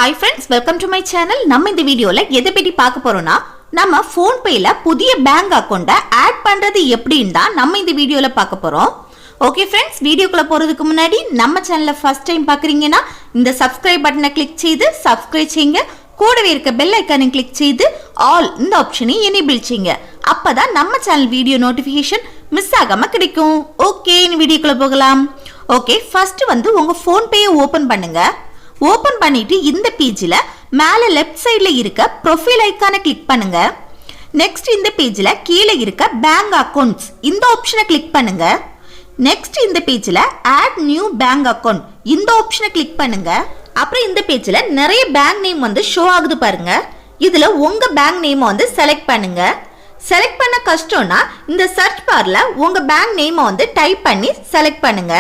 Hi friends, welcome to my channel. நம்ம இந்த வீடியோல எதை பத்தி பார்க்க போறோம்னா நம்ம PhonePeல புதிய பேங்க் அக்கவுண்ட ஆட் பண்றது எப்படின்னு தான் நம்ம இந்த வீடியோல பார்க்க போறோம். ஓகே फ्रेंड्स, வீடியோக்குள்ள போறதுக்கு முன்னாடி நம்ம சேனலை ஃபர்ஸ்ட் டைம் பார்க்கறீங்கன்னா இந்த சப்ஸ்கிரைப் பட்டனை கிளிக் செய்து சப்ஸ்கிரைப் செய்யுங்க. கூடவே இருக்க பெல் ஐகானை கிளிக் செய்து ஆல் இந்த ஆப்ஷனை எனேபிள் செய்யுங்க. அப்பதான் நம்ம சேனல் வீடியோ நோட்டிஃபிகேஷன் மிஸ் ஆகாம கிடைக்கும். ஓகே, இந்த வீடியோக்குள்ள போகலாம். ஓகே, ஃபர்ஸ்ட் உங்க PhonePeயை ஓபன் பண்ணுங்க. ஓபன் பண்ணிட்டு இந்த பேஜ்ல மேல லெஃப்ட் சைடுல இருக்க ப்ரொஃபைல் ஐகானை கிளிக் பண்ணுங்க. நெக்ஸ்ட் இந்த பேஜ்ல கீழே இருக்க பேங்க் அக்கவுண்ட்ஸ் இந்த ஆப்ஷனை கிளிக் பண்ணுங்க. நெக்ஸ்ட் இந்த பேஜ்ல ஆட் நியூ பேங்க் அக்கவுண்ட் இந்த ஆப்ஷனை கிளிக் பண்ணுங்க. அப்புறம் இந்த பேஜ்ல நிறைய பேங்க் நேம் ஷோ ஆகுது பாருங்க. இதுல உங்க பேங்க் நேம் செலக்ட் பண்ணுங்க. செலக்ட் பண்ண கஷ்டம்னா இந்த சர்ச் பார்ல உங்க பேங்க் நேம் டைப் பண்ணி செலக்ட் பண்ணுங்க.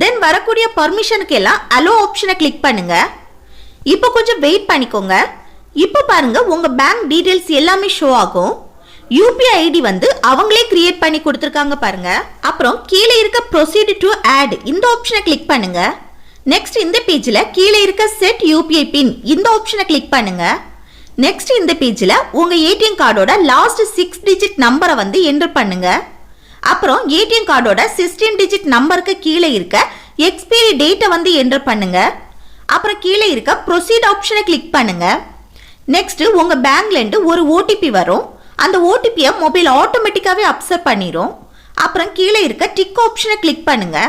தென் வரக்கூடிய பர்மிஷனுக்கு எல்லாம் அலோ ஆப்ஷனை கிளிக் பண்ணுங்க. இப்போ கொஞ்சம் வெயிட் பண்ணிக்கோங்க. இப்போ பாருங்க உங்க பேங்க் டீடைல்ஸ் எல்லாமே ஷோ ஆகும். யூபிஐ ஐடி அவங்களே கிரியேட் பண்ணி கொடுத்துருக்காங்க பாருங்க. அப்புறம் கீழே இருக்க ப்ரொசீட் டு ஆட் இந்த ஆப்ஷனை கிளிக் பண்ணுங்க. நெக்ஸ்ட் இந்த பேஜ்ல கீழே இருக்க செட் யூபிஐ பின் இந்த ஆப்ஷனை கிளிக் பண்ணுங்க. நெக்ஸ்ட் இந்த பேஜ்ல உங்க ஏடிஎம் கார்டோட லாஸ்ட் 6 டிஜிட் நம்பரை என்டர் பண்ணுங்க. அப்புறம் ஏடிஎம் கார்டோட 16 டிஜிட் நம்பருக்கு கீழே இருக்க எக்ஸ்பைரி டேட்டை என்டர் பண்ணுங்க. அப்புறம் கீழே இருக்க ப்ரொசீட் ஆப்ஷனை கிளிக் பண்ணுங்க. நெக்ஸ்ட் உங்க பேங்க்ல இருந்து ஒரு ஓடிபி வரும். அந்த ஓடிபியை மொபைல் ஆட்டோமேட்டிக்காவே அப்சர்வ் பண்ணிரும். அப்புறம் கீழே இருக்க டிக் ஆப்ஷனை கிளிக் பண்ணுங்க.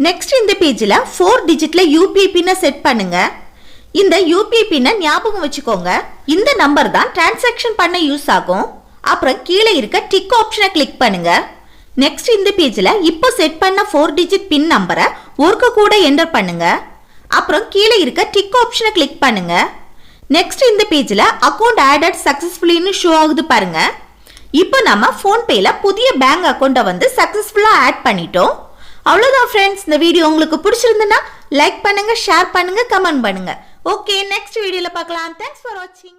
நெக்ஸ்ட் இந்த பேஜ்ல 4 டிஜிட்ல யூபிஐ பின்னை செட் பண்ணுங்க. இந்த யூபிஐ பின்னை ஞாபகம் வச்சுக்கோங்க. இந்த நம்பர் தான் டிரான்சாக்ஷன் பண்ண யூஸ் ஆகும். அப்புறம் கீழே இருக்க டிக் ஆப்ஷனை கிளிக் பண்ணுங்க. நெக்ஸ்ட் இந்த பேஜ்ல இப்போ செட் பண்ண 4 டிஜிட் பின் நம்பரை ஒருக்க கூட என்டர் பண்ணுங்க. அப்புறம் கீழே இருக்க டிக் ஆப்ஷனை கிளிக் பண்ணுங்க. நெக்ஸ்ட் இந்த பேஜ்ல அக்கவுண்ட் ஆடட் சக்சஸ்ஃபுல்லின்னு ஷோ ஆகுது பாருங்க. இப்போ நம்ம PhonePeல புதிய பேங்க் அக்கவுண்ட சக்சஸ்ஃபுல்லா ஆட் பண்ணிட்டோம். அவ்வளவுதான் ஃப்ரெண்ட்ஸ். இந்த வீடியோ உங்களுக்கு பிடிச்சிருந்ததுன்னா லைக் பண்ணுங்க, ஷேர் பண்ணுங்க, கமெண்ட் பண்ணுங்க. ஓகே, நெக்ஸ்ட் வீடியோல பார்க்கலாம். தேங்க்ஸ் ஃபார் வாட்சிங்.